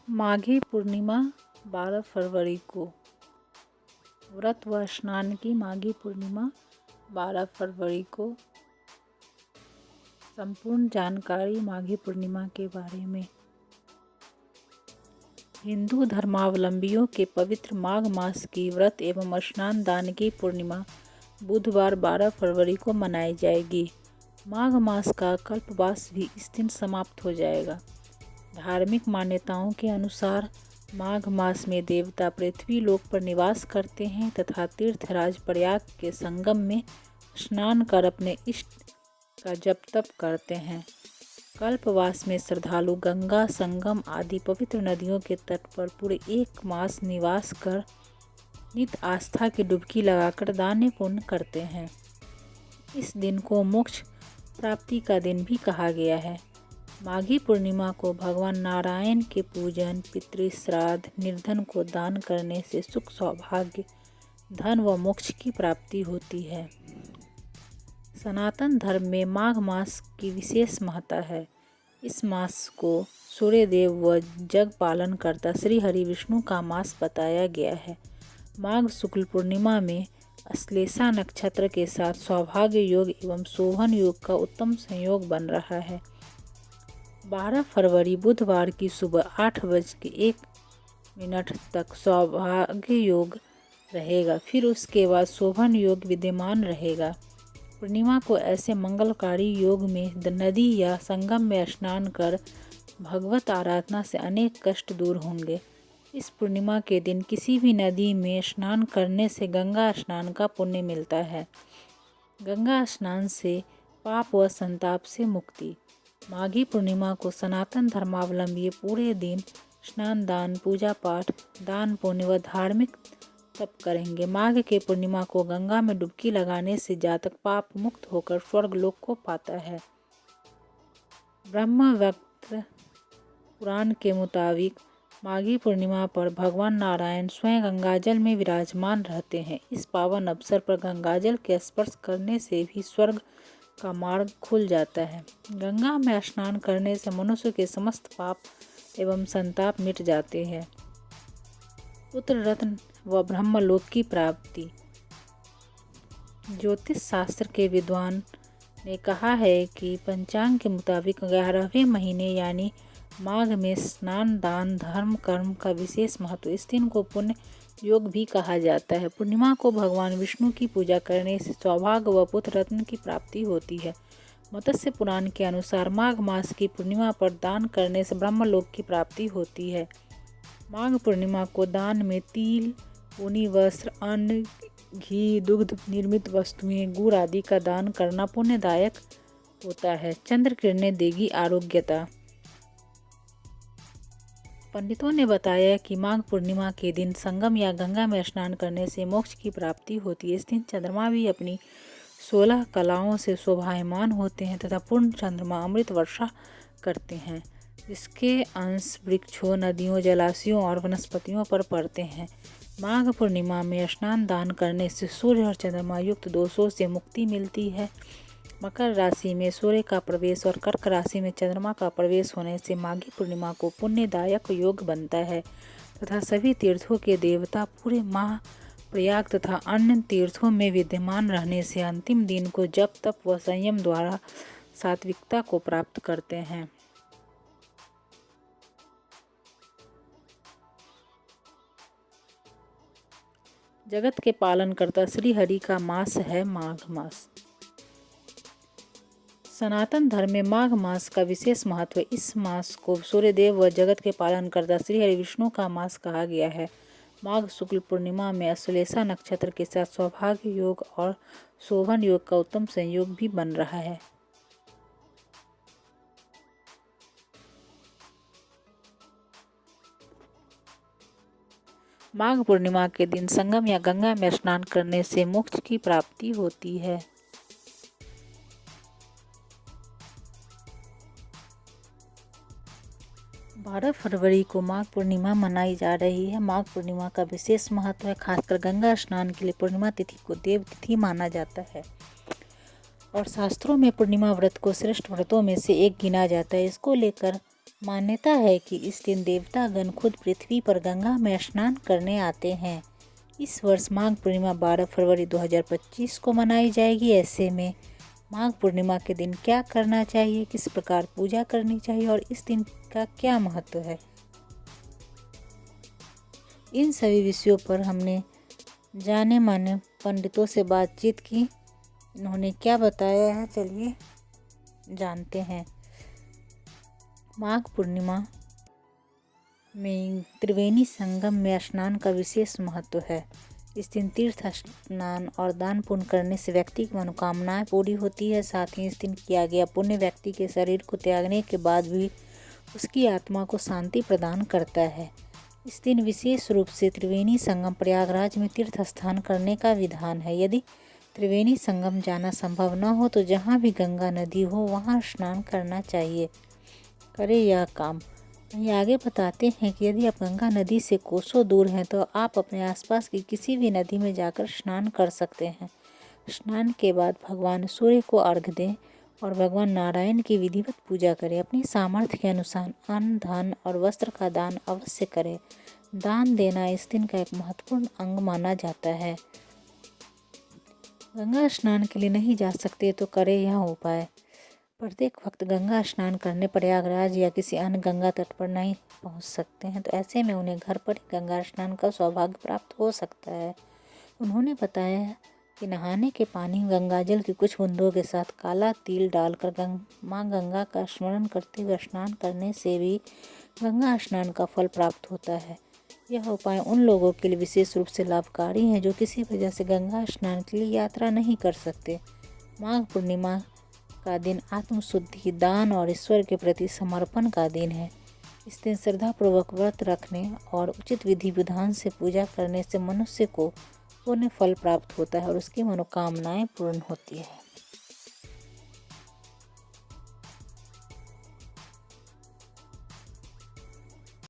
माघी पूर्णिमा 12 फरवरी को। व्रत व स्नान की माघी पूर्णिमा 12 फरवरी को। संपूर्ण जानकारी माघी पूर्णिमा के बारे में। हिंदू धर्मावलंबियों के पवित्र माघ मास की व्रत एवं स्नान दान की पूर्णिमा बुधवार 12 फरवरी को मनाई जाएगी। माघ मास का कल्पवास भी इस दिन समाप्त हो जाएगा। धार्मिक मान्यताओं के अनुसार माघ मास में देवता पृथ्वी लोक पर निवास करते हैं तथा तीर्थराज प्रयाग के संगम में स्नान कर अपने इष्ट का जप तप करते हैं। कल्पवास में श्रद्धालु गंगा, संगम आदि पवित्र नदियों के तट पर पूरे 1 मास निवास कर नित आस्था की डुबकी लगाकर दान पुण्य करते हैं। इस दिन को मोक्ष प्राप्ति का दिन भी कहा गया है। माघी पूर्णिमा को भगवान नारायण के पूजन, पितृ श्राद्ध, निर्धन को दान करने से सुख, सौभाग्य, धन व मोक्ष की प्राप्ति होती है। सनातन धर्म में माघ मास की विशेष महत्ता है। इस मास को सूर्यदेव व जग पालन करता श्री हरि विष्णु का मास बताया गया है। माघ शुक्ल पूर्णिमा में अश्लेषा नक्षत्र के साथ सौभाग्य योग एवं शोभन योग का उत्तम संयोग बन रहा है। 12 फरवरी बुधवार की सुबह 8:01 तक सौभाग्य योग रहेगा, फिर उसके बाद शोभन योग विद्यमान रहेगा। पूर्णिमा को ऐसे मंगलकारी योग में नदी या संगम में स्नान कर भगवत आराधना से अनेक कष्ट दूर होंगे। इस पूर्णिमा के दिन किसी भी नदी में स्नान करने से गंगा स्नान का पुण्य मिलता है। गंगा स्नान से पाप व संताप से मुक्ति। माघी पूर्णिमा को सनातन धर्मावलंबी पूरे दिन स्नान दान, पूजा पाठ, दान पुण्य व धार्मिक तप करेंगे। माघ के पूर्णिमा को गंगा में डुबकी लगाने से जातक पाप मुक्त होकर स्वर्ग लोक को पाता है। ब्रह्मवैवर्त पुराण के मुताबिक माघी पूर्णिमा पर भगवान नारायण स्वयं गंगाजल में विराजमान रहते हैं। इस पावन अवसर पर गंगाजल के स्पर्श करने से भी स्वर्ग का मार्ग खुल जाता है। गंगा में स्नान करने से मनुष्य के समस्त पाप एवं संताप मिट जाते हैं। पुत्र रत्न व ब्रह्मलोक की प्राप्ति। ज्योतिष शास्त्र के विद्वान ने कहा है कि पंचांग के मुताबिक 11वें महीने यानी माघ में स्नान दान धर्म कर्म का विशेष महत्व। इस दिन को पुण्य योग भी कहा जाता है। पूर्णिमा को भगवान विष्णु की पूजा करने से सौभाग्य व पुत्र रत्न की प्राप्ति होती है। मत्स्य पुराण के अनुसार माघ मास की पूर्णिमा पर दान करने से ब्रह्मलोक की प्राप्ति होती है। माघ पूर्णिमा को दान में तिल, ऊनी वस्त्र, अन्न, घी, दुग्ध निर्मित वस्तुएं, गुड़ आदि का दान करना पुण्यदायक होता है। चंद्र किरणें देगी आरोग्यता। पंडितों ने बताया कि माघ पूर्णिमा के दिन संगम या गंगा में स्नान करने से मोक्ष की प्राप्ति होती है। इस दिन चंद्रमा भी अपनी 16 कलाओं से शोभायमान होते हैं तथा पूर्ण चंद्रमा अमृत वर्षा करते हैं, जिसके अंश वृक्षों, नदियों, जलाशयों और वनस्पतियों पर पड़ते हैं। माघ पूर्णिमा में स्नान दान करने से सूर्य और चंद्रमा युक्त दोषों से मुक्ति मिलती है। मकर राशि में सूर्य का प्रवेश और कर्क राशि में चंद्रमा का प्रवेश होने से माघी पूर्णिमा को पुण्यदायक योग बनता है तथा सभी तीर्थों के देवता पूरे माह प्रयाग तथा अन्य तीर्थों में विद्यमान रहने से अंतिम दिन को जप तप व संयम द्वारा सात्विकता को प्राप्त करते हैं। जगत के पालनकर्ता श्री हरि का मास है माघ मास। सनातन धर्म में माघ मास का विशेष महत्व है। इस मास को सूर्यदेव व जगत के पालनकर्ता श्री हरि विष्णु का मास कहा गया है। माघ शुक्ल पूर्णिमा में अश्लेषा नक्षत्र के साथ सौभाग्य योग और शोभन योग का उत्तम संयोग भी बन रहा है। माघ पूर्णिमा के दिन संगम या गंगा में स्नान करने से मोक्ष की प्राप्ति होती है। बारह फरवरी को माघ पूर्णिमा मनाई जा रही है। माघ पूर्णिमा का विशेष महत्व है। खासकर गंगा स्नान के लिए पूर्णिमा तिथि को देव तिथि माना जाता है और शास्त्रों में पूर्णिमा व्रत को श्रेष्ठ व्रतों में से एक गिना जाता है। इसको लेकर मान्यता है कि इस दिन देवतागण खुद पृथ्वी पर गंगा में स्नान करने आते हैं। इस वर्ष माघ पूर्णिमा 12 फरवरी 2025 को मनाई जाएगी। ऐसे में माघ पूर्णिमा के दिन क्या करना चाहिए, किस प्रकार पूजा करनी चाहिए और इस दिन का क्या महत्व है, इन सभी विषयों पर हमने जाने माने पंडितों से बातचीत की। इन्होंने क्या बताया है, चलिए जानते हैं। माघ पूर्णिमा में त्रिवेणी संगम में स्नान का विशेष महत्व है। इस दिन तीर्थ स्नान और दान पुण्य करने से व्यक्ति की मनोकामनाएं पूरी होती है। साथ ही इस दिन किया गया पुण्य व्यक्ति के शरीर को त्यागने के बाद भी उसकी आत्मा को शांति प्रदान करता है। इस दिन विशेष रूप से त्रिवेणी संगम प्रयागराज में तीर्थ स्नान करने का विधान है। यदि त्रिवेणी संगम जाना संभव न हो तो जहाँ भी गंगा नदी हो वहाँ स्नान करना चाहिए। करें यह काम। ये आगे बताते हैं कि यदि आप गंगा नदी से कोसों दूर हैं तो आप अपने आसपास की किसी भी नदी में जाकर स्नान कर सकते हैं। स्नान के बाद भगवान सूर्य को अर्घ्य दें और भगवान नारायण की विधिवत पूजा करें। अपनी सामर्थ्य के अनुसार अन्न, धन और वस्त्र का दान अवश्य करें। दान देना इस दिन का एक महत्वपूर्ण अंग माना जाता है। गंगा स्नान के लिए नहीं जा सकते तो करें यह उपाय। प्रत्येक वक्त गंगा स्नान करने प्रयागराज या किसी अन्य गंगा तट पर नहीं पहुंच सकते हैं, तो ऐसे में उन्हें घर पर ही गंगा स्नान का सौभाग्य प्राप्त हो सकता है। उन्होंने बताया कि नहाने के पानी गंगाजल की कुछ बूंदों के साथ काला तिल डालकर माँ गंगा का स्मरण करते हुए स्नान करने से भी गंगा स्नान का फल प्राप्त होता है। यह उपाय उन लोगों के लिए विशेष रूप से लाभकारी है जो किसी वजह से गंगा स्नान के लिए यात्रा नहीं कर सकते। माघ पूर्णिमा का दिन आत्मशुद्धि, दान और ईश्वर के प्रति समर्पण का दिन है। इस दिन श्रद्धापूर्वक व्रत रखने और उचित विधि विधान से पूजा करने से मनुष्य को पुण्य फल प्राप्त होता है और उसकी मनोकामनाएं पूर्ण होती है।